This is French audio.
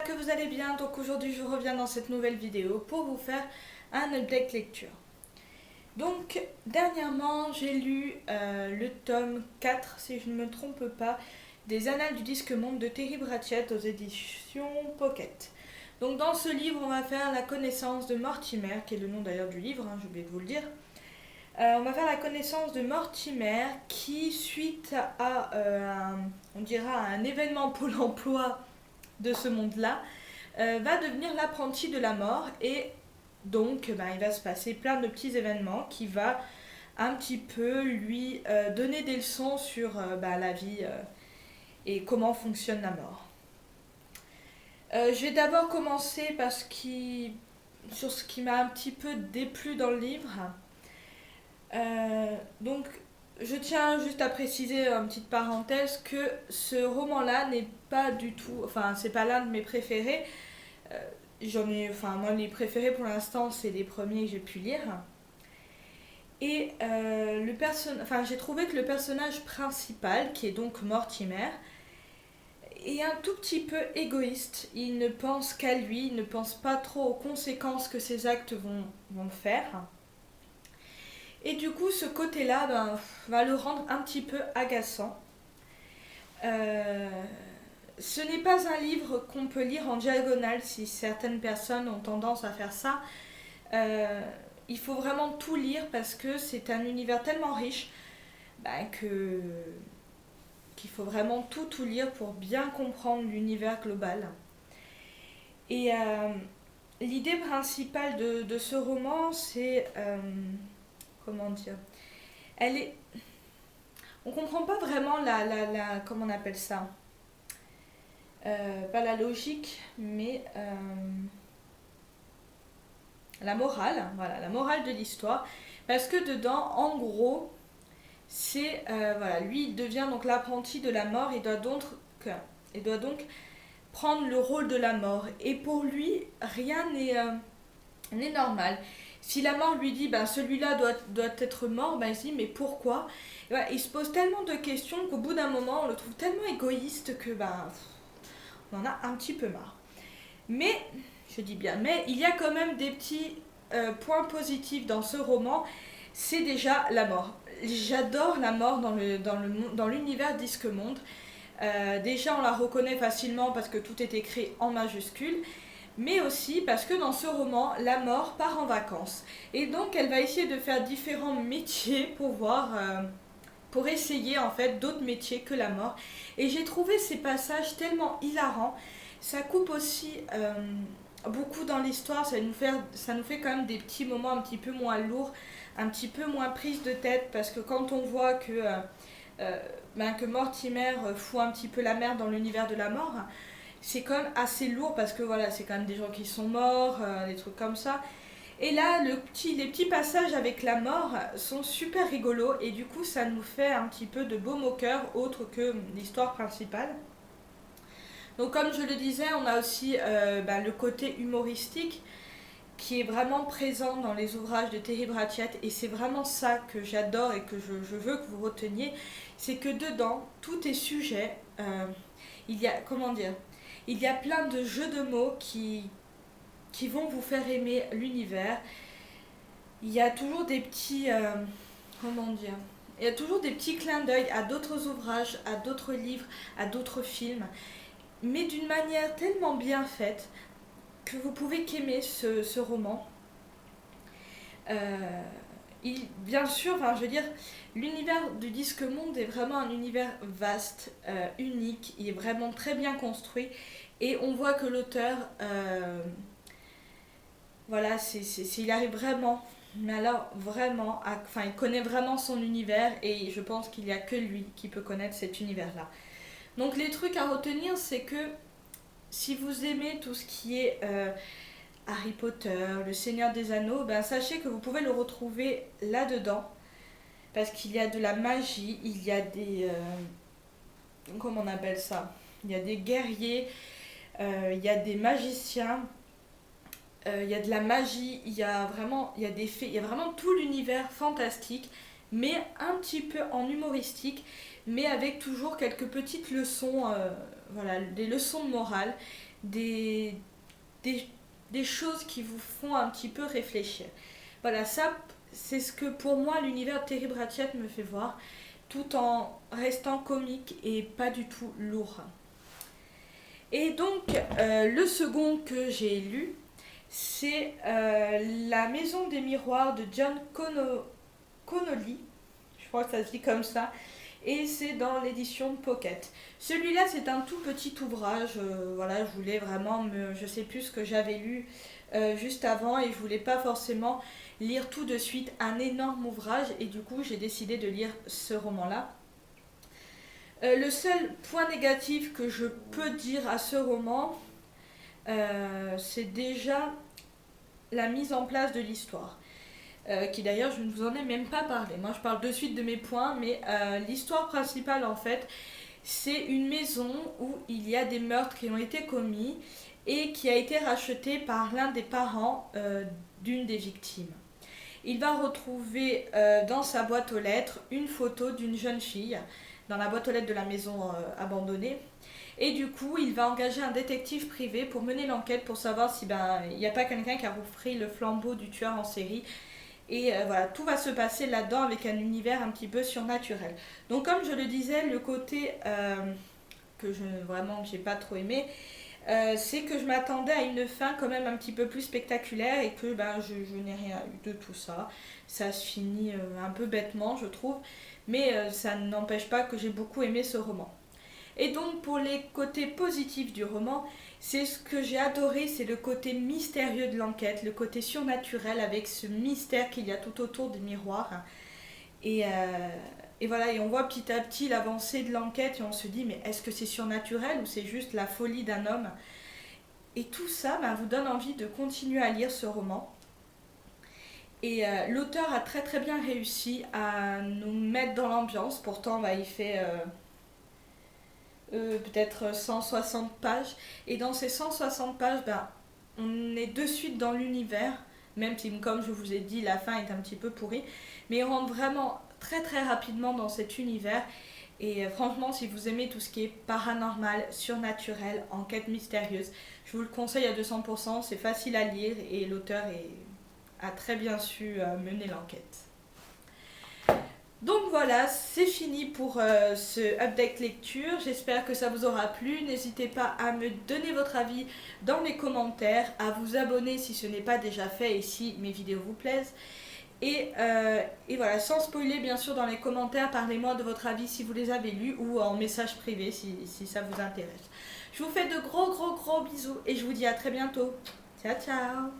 Que vous allez bien, donc aujourd'hui je reviens dans cette nouvelle vidéo pour vous faire un update lecture. Donc dernièrement j'ai lu le tome 4, si je ne me trompe pas, des Annales du Disque Monde de Terry Pratchett aux éditions Pocket. Donc dans ce livre on va faire la connaissance de Mortimer, qui est le nom d'ailleurs du livre, j'ai oublié de vous le dire. On va faire la connaissance de Mortimer qui, suite à on dira un événement Pôle emploi de ce monde-là, va devenir l'apprenti de la mort et donc il va se passer plein de petits événements qui va un petit peu lui donner des leçons sur la vie et comment fonctionne la mort. Je vais d'abord commencer sur ce qui m'a un petit peu déplu dans le livre. Donc je tiens juste à préciser une petite parenthèse que ce roman-là n'est pas du tout, enfin c'est pas l'un de mes préférés. Moi les préférés pour l'instant c'est les premiers que j'ai pu lire. Et j'ai trouvé que le personnage principal, qui est donc Mortimer, est un tout petit peu égoïste. Il ne pense qu'à lui, il ne pense pas trop aux conséquences que ses actes vont faire. Et du coup, ce côté-là va le rendre un petit peu agaçant. Ce n'est pas un livre qu'on peut lire en diagonale si certaines personnes ont tendance à faire ça. Il faut vraiment tout lire parce que c'est un univers tellement riche qu'il faut vraiment tout lire pour bien comprendre l'univers global. Et l'idée principale de ce roman, c'est... comment dire, on comprend pas vraiment comment on appelle ça, pas la logique mais la morale, voilà, la morale de l'histoire, parce que dedans en gros c'est lui il devient donc l'apprenti de la mort, il doit donc prendre le rôle de la mort et pour lui rien n'est normal. Si la mort lui dit celui-là doit être mort, il se dit mais pourquoi? Et il se pose tellement de questions qu'au bout d'un moment on le trouve tellement égoïste que on en a un petit peu marre. Mais, je dis bien, mais il y a quand même des petits points positifs dans ce roman, c'est déjà la mort. J'adore la mort dans l'univers Disque Monde. Déjà on la reconnaît facilement parce que tout est écrit en majuscules. Mais aussi parce que dans ce roman, la mort part en vacances. Et donc elle va essayer de faire différents métiers pour essayer en fait d'autres métiers que la mort. Et j'ai trouvé ces passages tellement hilarants. Ça coupe aussi beaucoup dans l'histoire, ça nous fait quand même des petits moments un petit peu moins lourds, un petit peu moins prise de tête, parce que quand on voit que Mortimer fout un petit peu la merde dans l'univers de la mort, c'est quand même assez lourd parce que voilà, c'est quand même des gens qui sont morts, des trucs comme ça. Et là, les petits passages avec la mort sont super rigolos et du coup, ça nous fait un petit peu de baume au cœur, autre que l'histoire principale. Donc comme je le disais, on a aussi le côté humoristique qui est vraiment présent dans les ouvrages de Terry Pratchett et c'est vraiment ça que j'adore et que je veux que vous reteniez, c'est que dedans, tout est sujet. Il y a, comment dire, il y a plein de jeux de mots qui vont vous faire aimer l'univers. Il y a toujours des petits... comment dire, il y a toujours des petits clins d'œil à d'autres ouvrages, à d'autres livres, à d'autres films, mais d'une manière tellement bien faite que vous pouvez qu'aimer ce roman. Bien sûr, je veux dire, l'univers du Disque Monde est vraiment un univers vaste, unique, il est vraiment très bien construit et on voit que l'auteur, il arrive vraiment, mais alors vraiment, il connaît vraiment son univers et je pense qu'il n'y a que lui qui peut connaître cet univers-là. Donc les trucs à retenir, c'est que si vous aimez tout ce qui est Harry Potter, le Seigneur des Anneaux, sachez que vous pouvez le retrouver là-dedans. Parce qu'il y a de la magie, il y a des... comment on appelle ça? Il y a des guerriers, il y a des magiciens, il y a de la magie, il y a des fées, il y a vraiment tout l'univers fantastique, mais un petit peu en humoristique, mais avec toujours quelques petites leçons, des leçons de morale. des, des, des choses qui vous font un petit peu réfléchir. Voilà, ça, c'est ce que pour moi l'univers de Terry Pratchett me fait voir, tout en restant comique et pas du tout lourd. Et donc, le second que j'ai lu, c'est La Maison des Miroirs de John Connolly. Je crois que ça se dit comme ça. Et c'est dans l'édition Pocket. Celui-là, c'est un tout petit ouvrage. Voilà, je voulais vraiment je sais plus ce que j'avais lu juste avant et je voulais pas forcément lire tout de suite un énorme ouvrage et du coup, j'ai décidé de lire ce roman-là. Le seul point négatif que je peux dire à ce roman, c'est déjà la mise en place de l'histoire. Qui d'ailleurs, je ne vous en ai même pas parlé. Moi, je parle de suite de mes points, mais l'histoire principale, en fait, c'est une maison où il y a des meurtres qui ont été commis et qui a été rachetée par l'un des parents d'une des victimes. Il va retrouver dans sa boîte aux lettres une photo d'une jeune fille dans la boîte aux lettres de la maison abandonnée. Et du coup, il va engager un détective privé pour mener l'enquête pour savoir si il n'y a pas quelqu'un qui a repris le flambeau du tueur en série. Et voilà, tout va se passer là-dedans avec un univers un petit peu surnaturel. Donc comme je le disais, le côté que j'ai pas trop aimé, c'est que je m'attendais à une fin quand même un petit peu plus spectaculaire et que je n'ai rien eu de tout ça. Ça se finit un peu bêtement, je trouve, mais ça n'empêche pas que j'ai beaucoup aimé ce roman. Et donc pour les côtés positifs du roman, c'est ce que j'ai adoré, c'est le côté mystérieux de l'enquête, le côté surnaturel avec ce mystère qu'il y a tout autour des miroirs. Et, et voilà, et on voit petit à petit l'avancée de l'enquête et on se dit mais est-ce que c'est surnaturel ou c'est juste la folie d'un homme? Et tout ça vous donne envie de continuer à lire ce roman. Et l'auteur a très très bien réussi à nous mettre dans l'ambiance. Pourtant, il fait peut-être 160 pages. Et dans ces 160 pages, on est de suite dans l'univers. Même si, comme je vous ai dit, la fin est un petit peu pourrie. Mais on rentre vraiment très très rapidement dans cet univers. Et franchement, si vous aimez tout ce qui est paranormal, surnaturel, enquête mystérieuse, je vous le conseille à 200%. C'est facile à lire et l'auteur a très bien su mener l'enquête. Donc voilà, c'est fini pour ce update lecture. J'espère que ça vous aura plu. N'hésitez pas à me donner votre avis dans les commentaires, à vous abonner si ce n'est pas déjà fait et si mes vidéos vous plaisent. Et voilà, sans spoiler bien sûr dans les commentaires, parlez-moi de votre avis si vous les avez lus ou en message privé si ça vous intéresse. Je vous fais de gros bisous et je vous dis à très bientôt. Ciao ciao.